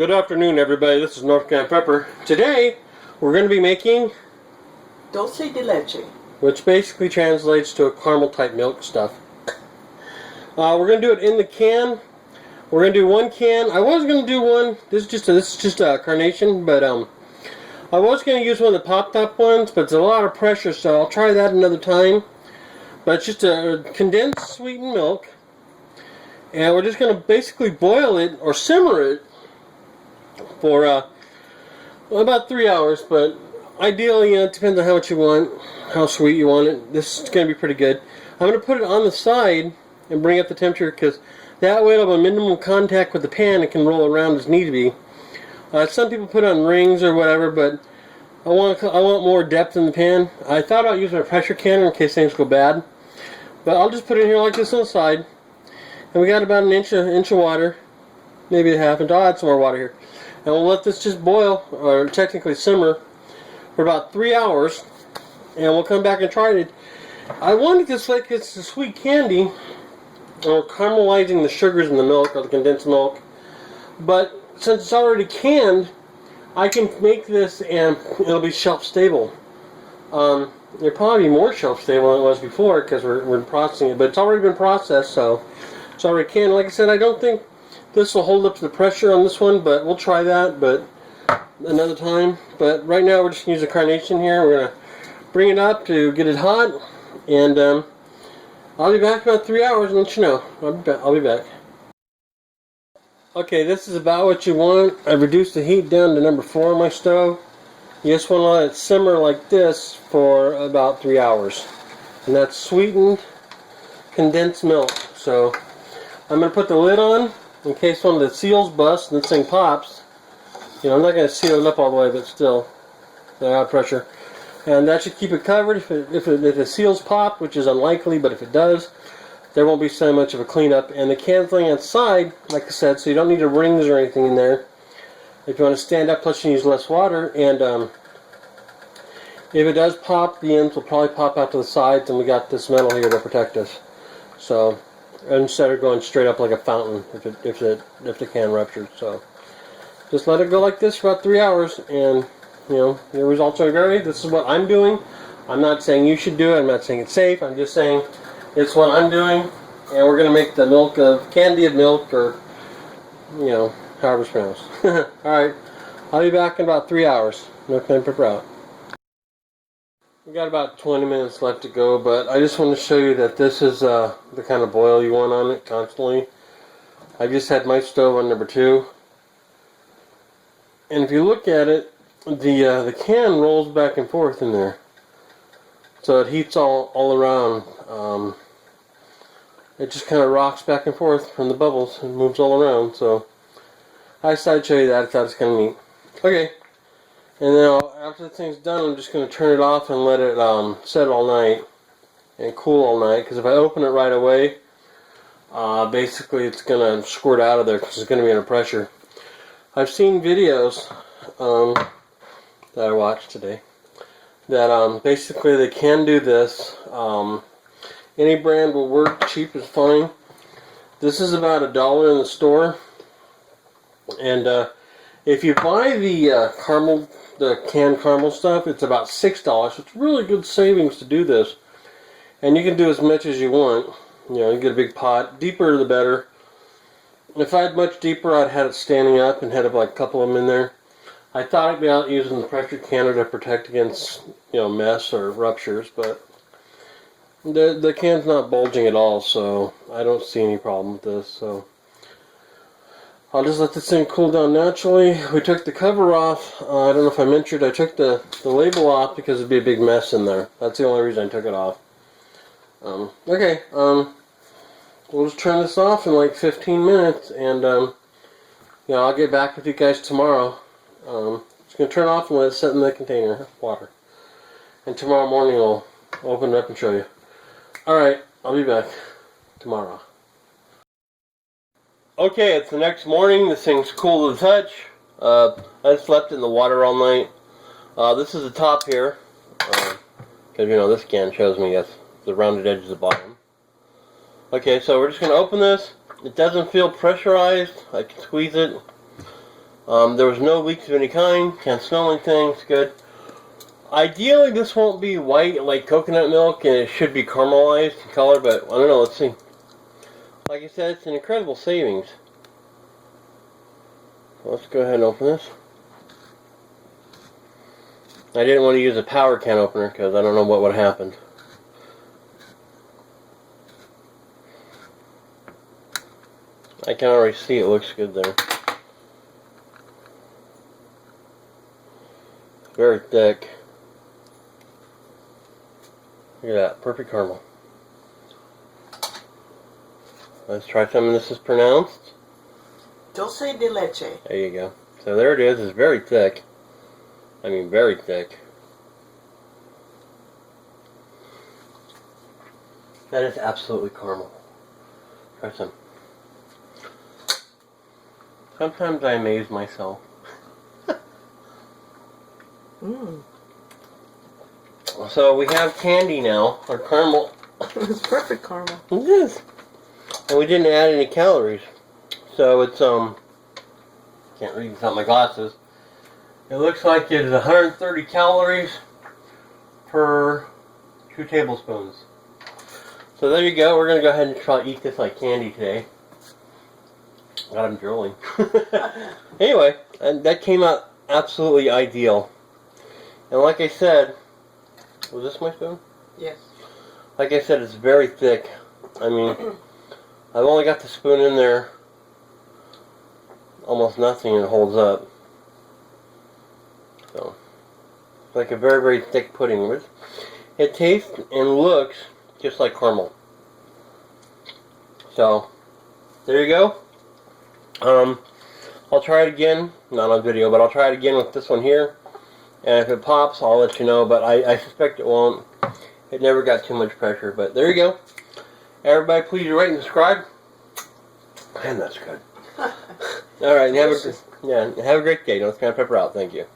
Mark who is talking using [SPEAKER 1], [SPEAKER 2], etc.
[SPEAKER 1] Good afternoon, everybody. This is North Carolina Pepper. Today, we're going to be making
[SPEAKER 2] Dulce de Leche,
[SPEAKER 1] which basically translates to a caramel type milk stuff. We're going to do it in the can. We're going to do one can. I was going to do one. This is just a carnation, but I was going to use one of the pop top ones, but it's a lot of pressure, so I'll try that another time. But it's just a condensed sweetened milk, and we're just going to basically boil it or simmer it for about 3 hours, but ideally, it depends on how much you want, how sweet you want it. This is going to be pretty good. I'm going to put it on the side and bring up the temperature, because that way it'll have a minimum contact with the pan. It can roll around as need be. Some people put on rings or whatever, but I want more depth in the pan. I thought about using a pressure canner in case things go bad, but I'll just put it here like this on the side. And we got about an inch of water, maybe a half inch. I'll add some more water here. And we'll let this just boil, or technically simmer, for about 3 hours. And we'll come back and try it. I wanted this like it's a sweet candy, or caramelizing the sugars in the milk, or the condensed milk. But since it's already canned, I can make this and it'll be shelf stable. It'll probably be more shelf stable than it was before, because we're processing it. But it's already been processed, so it's already canned. Like I said, I don't think this will hold up to the pressure on this one, but we'll try that, but another time. But right now we're just going to use a carnation here. We're going to bring it up to get it hot, and I'll be back about 3 hours and let you know. I'll be back. Okay, this is about what you want. I've reduced the heat down to number 4 on my stove. You just want to let it simmer like this for about 3 hours. And that's sweetened condensed milk. So I'm going to put the lid on in case one of the seals busts and this thing pops. You know, I'm not going to seal it up all the way, but still, they're out of pressure. And that should keep it covered. If the seals pop, which is unlikely, but if it does, there won't be so much of a cleanup. And the can thing outside, like I said, so you don't need the rings or anything in there. If you want to stand up, plus you use less water. And if it does pop, the ends will probably pop out to the sides, and we got this metal here to protect us. So instead of going straight up like a fountain if the can ruptured. So just let it go like this for about 3 hours, and you know, the results are great. This is what I'm doing. I'm not saying you should do it. I'm not saying it's safe. I'm just saying it's what I'm doing, and we're going to make the milk of candy of milk, or you know, however it's pronounced. Alright, I'll be back in about 3 hours. No time for out. We got about 20 minutes left to go, but I just want to show you that this is the kind of boil you want on it constantly. I just had my stove on number 2, and if you look at it, the can rolls back and forth in there, so it heats all around. It just kind of rocks back and forth from the bubbles and moves all around. So I decided to show you that. I thought it's kind of neat. Okay. And then after the thing's done, I'm just going to turn it off and let it set all night and cool all night. Because if I open it right away, basically it's going to squirt out of there because it's going to be under pressure. I've seen videos that I watched today that basically they can do this. Any brand will work. Cheap is fine. This is about $1 in the store. And if you buy the canned caramel stuff, it's about $6. It's really good savings to do this. And you can do as much as you want. You know, you get a big pot. Deeper the better. If I had much deeper, I'd had it standing up and had like a couple of them in there. I thought about using the pressure canner to protect against, you know, mess or ruptures, but the can's not bulging at all, so I don't see any problem with this. So I'll just let this thing cool down naturally. We took the cover off. I don't know if I mentioned, I took the label off because it'd be a big mess in there. That's the only reason I took it off. Okay, we'll just turn this off in like 15 minutes, and you know, I'll get back with you guys tomorrow. Just going to turn it off and let it sit in the container of water. And tomorrow morning I'll open it up and show you. Alright, I'll be back tomorrow. Okay, it's the next morning. This thing's cool to the touch. I slept in the water all night. This is the top here. Because, you know, this can shows me yes, the rounded edge is the bottom. Okay, so we're just going to open this. It doesn't feel pressurized. I can squeeze it. There was no leaks of any kind. Can't smell anything. It's good. Ideally, this won't be white like coconut milk, and it should be caramelized in color, but I don't know. Let's see. Like I said, it's an incredible savings. Let's go ahead and open this. I didn't want to use a power can opener because I don't know what would have happened. I can already see it looks good there. Very thick. Look at that, perfect caramel. Let's try some of this. Is pronounced
[SPEAKER 2] Dulce de Leche.
[SPEAKER 1] There you go. So there it is. It's very thick. I mean, very thick. That is absolutely caramel. Try some. Sometimes I amaze myself. So we have candy now, or caramel.
[SPEAKER 2] It's perfect caramel.
[SPEAKER 1] It is. And we didn't add any calories. So it's, can't read without my glasses. It looks like it is 130 calories per 2 tablespoons. So there you go. We're going to go ahead and try to eat this like candy today. God, I'm drooling. Anyway, and that came out absolutely ideal. And like I said, was this my spoon?
[SPEAKER 2] Yes.
[SPEAKER 1] Like I said, it's very thick. I mean, I've only got the spoon in there almost nothing, and it holds up. So, it's like a very, very thick pudding. It tastes and looks just like caramel. So, there you go. I'll try it again, not on video, but I'll try it again with this one here. And if it pops, I'll let you know, but I suspect it won't. It never got too much pressure, but there you go. Everybody, please rate and subscribe. Man, that's good. All right, have a great day. Don't scan pepper out. Thank you.